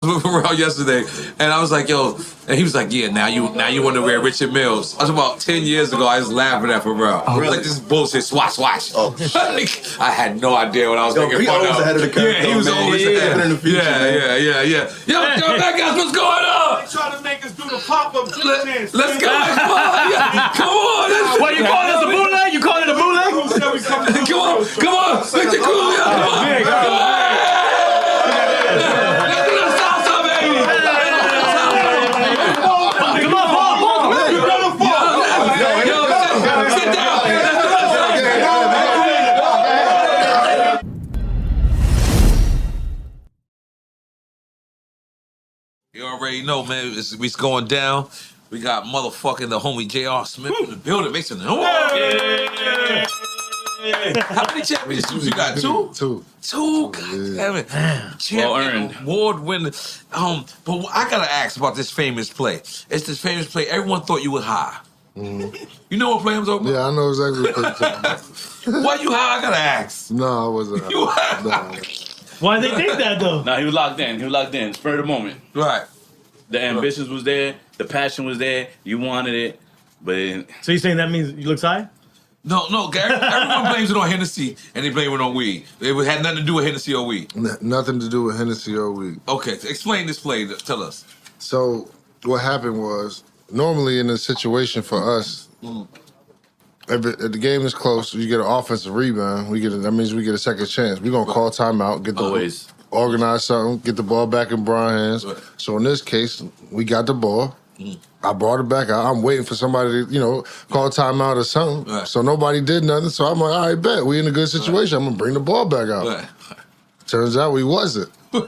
with Pharrell yesterday, and I was like, "Yo," and he was like, "Yeah, now you want to wear Richard Mills." I was about 10 years ago. I was laughing at Pharrell. Oh, really? Like, this is bullshit. Swatch. Oh, like, I had no idea what I was making fun of. Ahead of the curve. Yeah, he was always ahead. In the future, Yeah. Yo, that guys, what's going on? They trying to make us do the pop-up dance. Let's go. Come on. What, you calling us a bootleg? You calling it a bootleg? Come on. Make the cool. Come on. You already know, man. It's going down. We got motherfucking the homie J.R. Smith in the building. Make some noise. How many championships you got? Two. God damn it. Champion, award winning. But I gotta ask about this famous play. It's this famous play. Everyone thought you were high. You know what play I'm talking about? Yeah, I know exactly what you're talking about. Why you high? I gotta ask. No, I wasn't. You high? No. Why they think that though? Nah, he was locked in. Spur of the moment. Right. The ambitions was there. The passion was there. You wanted it. But So you saying that means you look high? No, Gary. Everyone blames it on Hennessy, and they blame it on weed. It had nothing to do with Hennessy or weed. Nothing to do with Hennessy or weed. Okay, explain this play. Tell us. So what happened was, normally in a situation for us, if the game is close, you get an offensive rebound. That means we get a second chance. We're gonna call timeout, organize something, get the ball back in Brian's hands. Right. So in this case, we got the ball. I brought it back out. I'm waiting for somebody to, call timeout or something. Right. So nobody did nothing. So I'm like, all right, bet. We in a good situation. I'm going to bring the ball back out. Right. Turns out we wasn't. We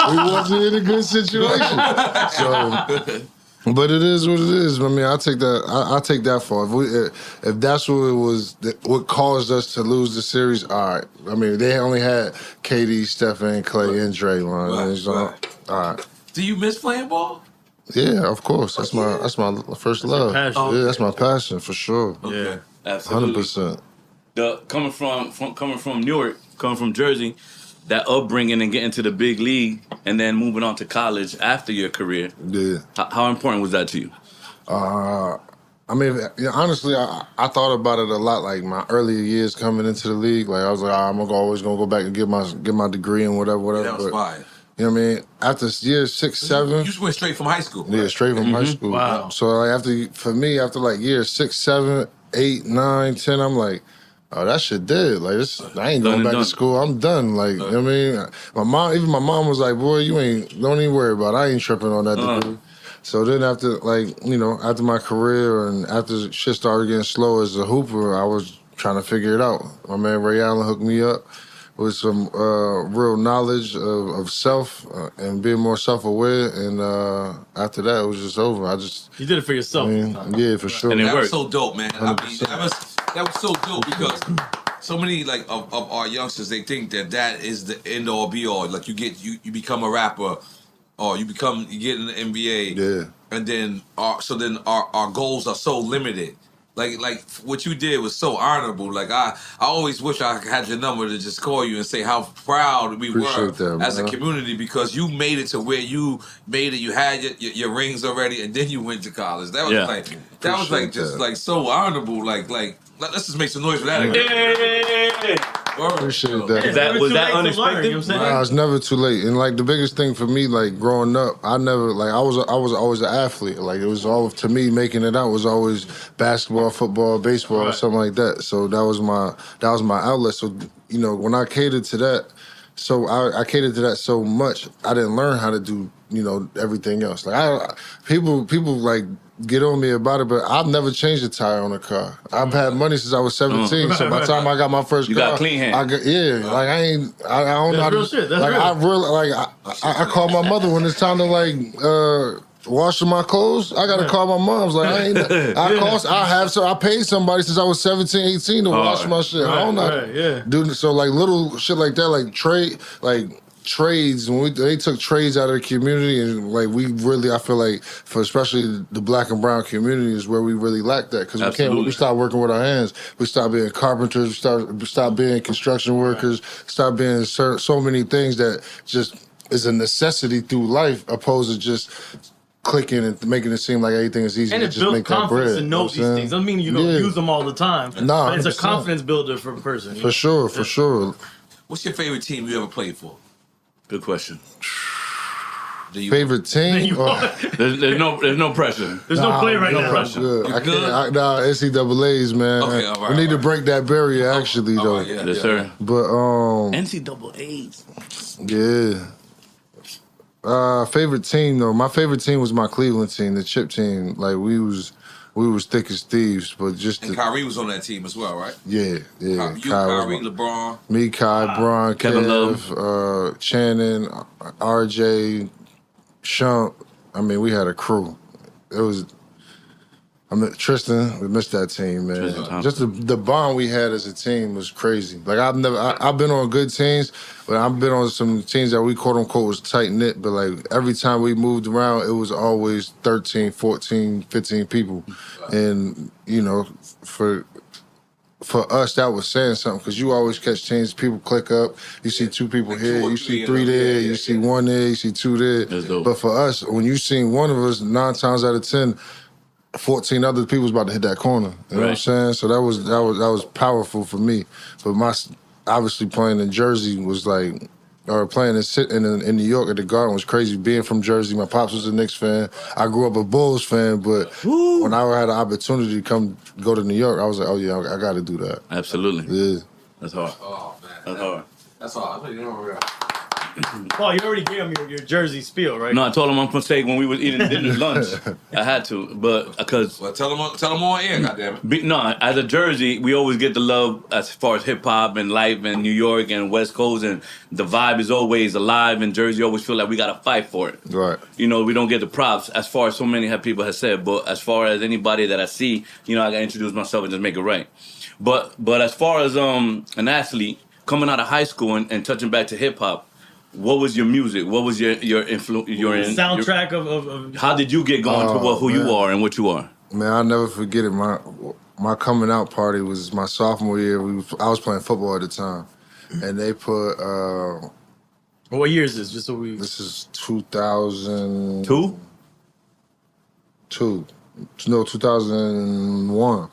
wasn't in a good situation. But it is what it is. I mean, I take that for if that's what it was, what caused us to lose the series. All right. I mean, they only had KD, Stephen, Clay, and Draymond. Right. All right. Do you miss playing ball? Yeah, of course. That's my first love. Yeah, that's my passion for sure. Okay. absolutely. 100%. Coming from Newark, coming from Jersey, that upbringing and getting to the big league, and then moving on to college after your career. Yeah. How important was that to you? I mean, honestly, I thought about it a lot. Like my earlier years coming into the league, like I was like, I'm always gonna go back and get my degree and whatever. Yeah, that was fire. You know what I mean? After years 6, 7. You just went straight from high school. Yeah, straight from high school. Wow. So like after like years 6, 7, 8, 9, 10, I'm like, oh, that shit dead. Like I ain't going back to school. I'm done. Like, you know what I mean? My mom was like, boy, don't even worry about it. I ain't tripping on that degree. So then after my career and after shit started getting slow as a hooper, I was trying to figure it out. My man Ray Allen hooked me up with some real knowledge of self and being more self-aware. And after that, it was just over. You did it for yourself. Yeah, for sure. And it That was worked. so dope, man. I mean, that was so dope because so many of our youngsters, they think that is the end all be all. Like you become a rapper, or you get in the NBA. Yeah. And then our goals are so limited. Like what you did was so honorable. Like I always wish I had your number to just call you and say how proud we Appreciate were that, as a man. community because you made it to where you made it. You had your rings already, and then you went to college. That was so honorable. Like let's just make some noise for that again. Appreciate that. Was that unexpected? Nah, it's never too late. And like the biggest thing for me, like growing up, I was always an athlete. Like it was all to me making it out was always basketball, football, baseball, or something like that. So that was my outlet. So when I catered to that, I catered to that so much, I didn't learn how to do everything else. Like people like get on me about it, but I've never changed a tire on a car. I've had money since I was 17. So by the time I got my first car, You got clean hands. I don't know how to. real shit. That's like real. I call my mother when it's time to washing my clothes. I gotta call my mom's. Like I paid somebody since I was 17, 18 to wash my shit. I don't know. Dude, so like little shit like that, like trades, when they took trades out of the community, and like I feel like for especially the black and brown community is where we really lack that because we start working with our hands. We start being carpenters. We start being construction workers. Start being so many things that just is a necessity through life, opposed to just clicking and making it seem like everything is easy And to it just builds make that bread. confidence to know these things. Doesn't mean you're gonna use them all the time. Nah, but it's a 100%. confidence builder for a person. For sure, for sure. What's your favorite team you ever played for? Good question. Favorite team? There's no pressure. There's no play right no now. pressure. Good. I can't. NCAA's, man. Okay, all right, we need to all right. break that barrier, actually, though. Right, yeah, Yes, yeah. sir. But NCAA's. yeah. Favorite team though. My favorite team was my Cleveland team, the chip team. Like we was thick as thieves, but just And Kyrie was on that team as well, right? yeah. You, Kyrie, LeBron. Me, Kai, Bron, Kevin Kev, Shannon, RJ, Shump. I mean, we had a crew. It was. Tristan, we missed that team, man. Tristan, Just the bond we had as a team was crazy. Like I've been on good teams, but I've been on some teams that we quote unquote was tight knit. But like every time we moved around, it was always 13, 14, 15 people, and you know, for us that was saying something because you always catch teams, people click up, you see two people here, you see three there, you see one there, you see two there. That's dope. But for us, when you seen one of us, 9 times out of 10. 14 other people was about to hit that corner. You know what I'm saying? So that was powerful for me. But obviously playing in Jersey was like, or playing in New York at the Garden was crazy. Being from Jersey, my pops was a Knicks fan. I grew up a Bulls fan, but when I had an opportunity to go to New York, I was like, oh yeah, I got to do that. Absolutely. Yeah. That's hard. Oh man, That's hard. That's all. Paul, you already gave him your Jersey spiel, right? No, I told him I'm gonna say when we was eating dinner lunch. I had to, but because Well, tell them on air, goddammit. no, as a Jersey, we always get the love as far as hip hop and life in New York and West Coast, and the vibe is always alive. In Jersey, always feel like we gotta fight for it. Right. You know, we don't get the props as far as so many people have said. But as far as anybody that I see, you know, I gotta introduce myself and just make it right. But as far as an athlete coming out of high school and touching back to hip hop. What was your music? What was your influence? Soundtrack of how did you get going to who you are and what you are? Man, I'll never forget it. My coming out party was my sophomore year. I was playing football at the time, and they put. What year is this? Just so we. This is 2000. Two. No, 2001.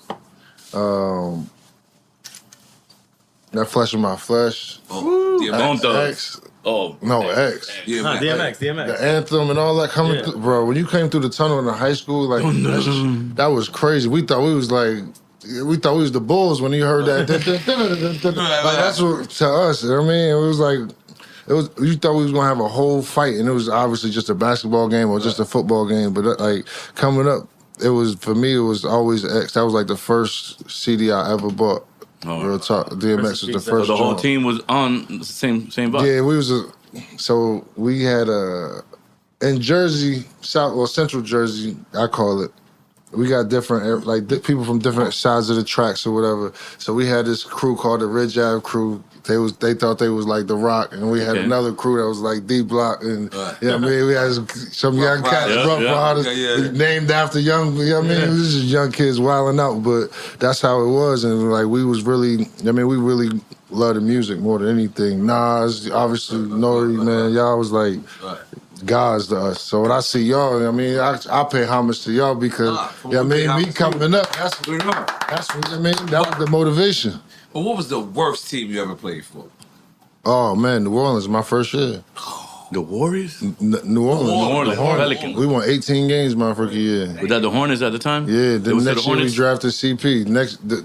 That Flesh of My Flesh. DMX. X. DMX. The anthem and all that coming through. Bro, when you came through the tunnel in the high school, like, that was crazy. We thought we was the Bulls when you heard that. Like, that's what, to us, you know what I mean? It was like, you thought we was gonna have a whole fight, and it was obviously just a basketball game or just a football game. But like coming up, for me, it was always X. That was like the first CD I ever bought. Real talk. DMX was the first. So the whole team was on the same vibe. Yeah, we had in Jersey, Central Jersey, I call it. We got different, people from different sides of the tracks or whatever. So we had this crew called the Ridge Ave crew. They thought they was like The Rock, and we had another crew that was like D Block, and you know what I mean. We had some young cats, Rough Riders, named after young. You know what I mean, it was just young kids wilding out, but that's how it was, and like we was really. I mean, we really love the music more than anything. Nas, obviously, Nori, man, y'all was like gods to us. So when I see y'all, I mean, I pay homage to y'all because you know what I mean, me coming up, that's what I mean. That was the motivation. But what was the worst team you ever played for? Oh man, New Orleans, my first year. The Warriors? New Orleans. Pelicans. We won 18 games my rookie year. Was that the Hornets at the time? Yeah, the next year we drafted CP. The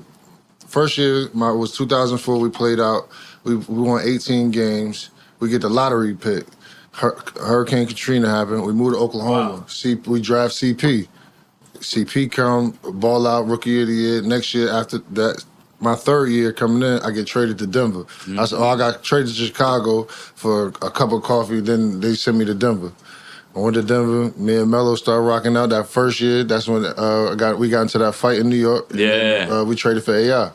first year was 2004, we played out. We won 18 games. We get the lottery pick. Hurricane Katrina happened. We moved to Oklahoma. Wow. We draft CP. CP come, ball out, rookie of the year. Next year after that, my third year coming in, I get traded to Denver. I said, I got traded to Chicago for a cup of coffee. Then they sent me to Denver. I went to Denver. Me and Melo started rocking out that first year. That's when we got into that fight in New York. Yeah. We traded for AI.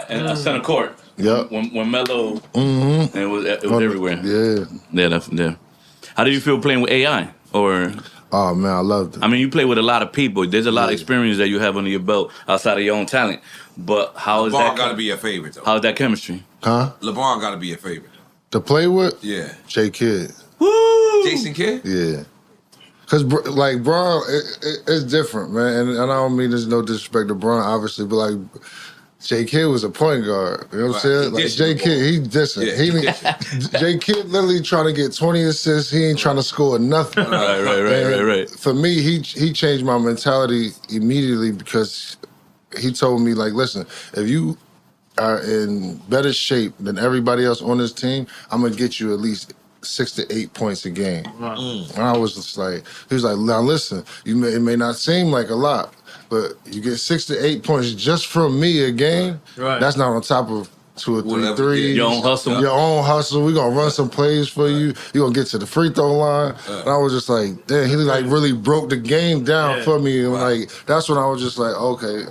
And center court. Yep. When Melo, and it was everywhere. Yeah. How do you feel playing with AI? Or oh man, I loved it. I mean, you play with a lot of people. There's a lot of experience that you have under your belt outside of your own talent. But how is that? LeBron got to be your favorite, though. How's that chemistry? Huh? LeBron got to be your favorite. To play with? Yeah. J Kidd. Woo! Jason Kidd? Yeah. Because, like, Bron, it's different, man. And I don't mean there's no disrespect to Bron, obviously, but, like, J. Kidd was a point guard. You know what I'm saying? Like, J. Kidd, he distant. Yeah, J. Kidd literally trying to get 20 assists. He ain't trying to score nothing. Right. For me, he changed my mentality immediately because he told me, like, listen, if you are in better shape than everybody else on this team, I'm going to get you at least 6 to 8 points a game. And I was just like, he was like, now listen, it may not seem like a lot, but you get 6 to 8 points just from me a game. Right. That's not on top of 2 or 3 threes. Your own hustle. Your own hustle. We're going to run some plays for you. You're going to get to the free throw line. And I was just like, damn, he like really broke the game down for me. And like, that's when I was just like, okay,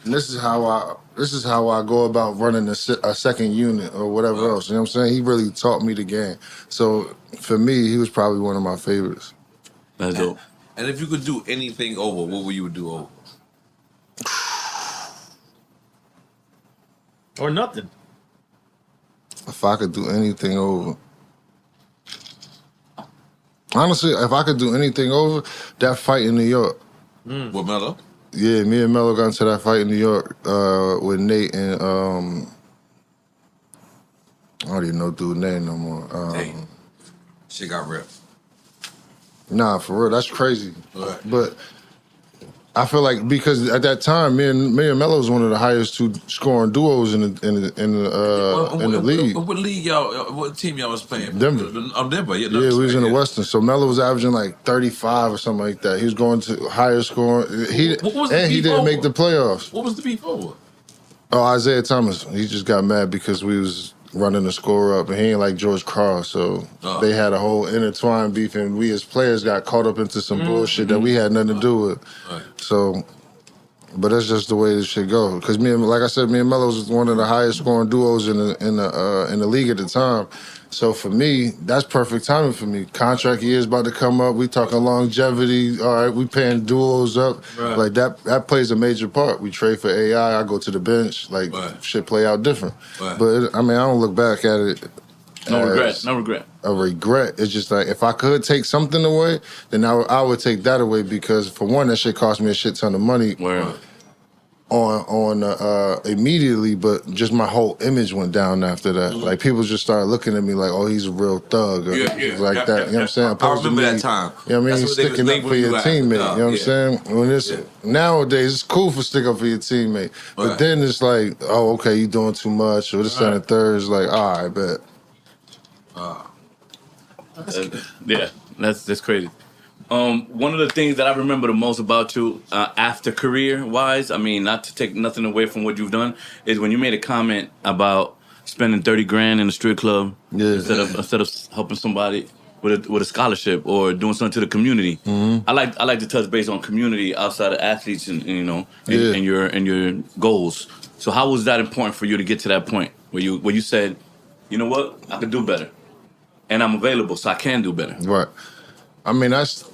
and this is how I go about running a second unit or whatever else. You know what I'm saying? He really taught me the game. So for me, he was probably one of my favorites. That's dope. And if you could do anything over, what would you do over? Or nothing. If I could do anything over. Honestly, if I could do anything over, that fight in New York. With Melo? Yeah, me and Melo got into that fight in New York with Nate and I don't even know dude's name no more. Dang. Shit got ripped. Nah, for real, that's crazy. Right. But I feel like because at that time, me and Melo was one of the highest 2 scoring duos in the league. What league y'all? What team y'all was playing? Denver. Denver. Yeah, Yeah, we was in the Western. So Melo was averaging like 35 or something like that. He was going to higher scoring. He didn't make the playoffs. What was the beef over? Oh, Isaiah Thomas. He just got mad because we was running the score up, and he ain't like George Karl, so they had a whole intertwined beef, and we as players got caught up into some bullshit that we had nothing to do with. Right. So, but that's just the way this shit go. Because like I said, me and Melo was one of the highest scoring duos in the league at the time. So for me, that's perfect timing for me. Contract year's about to come up. We talking longevity. All right, we paying duos up. Right. Like that plays a major part. We trade for AI. I go to the bench. Like shit play out different. Right. But I mean, I don't look back at it. No regret. A regret. It's just like if I could take something away, then I would take that away because for one, that shit cost me a shit ton of money. Word. On immediately, but just my whole image went down after that. Like people just started looking at me like, oh, he's a real thug, or like that. You know what I'm saying? I remember that time. You know what I mean? Sticking up for your teammate. You know what I'm saying? When nowadays, it's cool for sticking up for your teammate, but then it's like, oh, okay, you doing too much, or this and the third is like, all right, bet. That's crazy. One of the things that I remember the most about you after career-wise, I mean, not to take nothing away from what you've done, is when you made a comment about spending $30,000 in a strip club instead of helping somebody with a scholarship or doing something to the community. Mm-hmm. I like to touch base on community outside of athletes and your goals. So how was that important for you to get to that point where you said, you know what, I could do better, and I'm available, so I can do better. Right. I mean, that's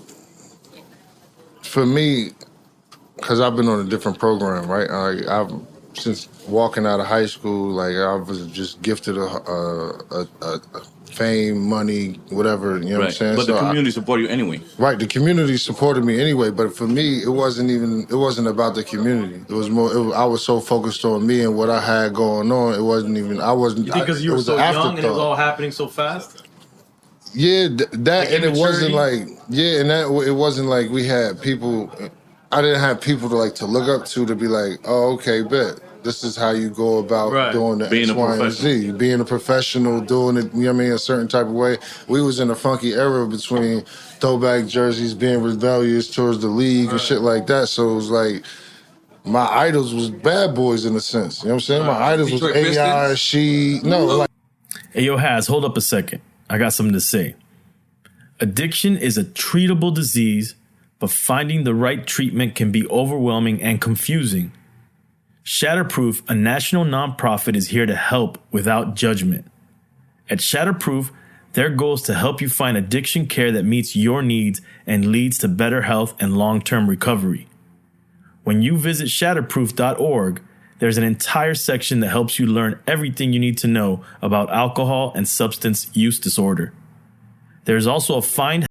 for me, because I've been on a different program, right? I've since walking out of high school, like I was just gifted a fame, money, whatever. You know what I'm saying? But the community supported you anyway. Right, the community supported me anyway. But for me, it wasn't about the community. It was more. I was so focused on me and what I had going on. It wasn't even. I wasn't. Because you were so young and it was all happening so fast. Yeah, that and it wasn't like it wasn't like we had people. I didn't have people to look up to be like, oh, okay, bet this is how you go about doing the X, Y, and Z. Being a professional, doing it, you know what I mean, a certain type of way. We was in a funky era between throwback jerseys, being rebellious towards the league and shit like that. So it was like my idols was bad boys in a sense. You know what I'm saying? My idols was AI, Hey, yo, Haz, hold up a second. I got something to say. Addiction is a treatable disease, but finding the right treatment can be overwhelming and confusing. Shatterproof, a national nonprofit, is here to help without judgment. At Shatterproof, their goal is to help you find addiction care that meets your needs and leads to better health and long-term recovery. When you visit shatterproof.org, there's an entire section that helps you learn everything you need to know about alcohol and substance use disorder. There's also a fine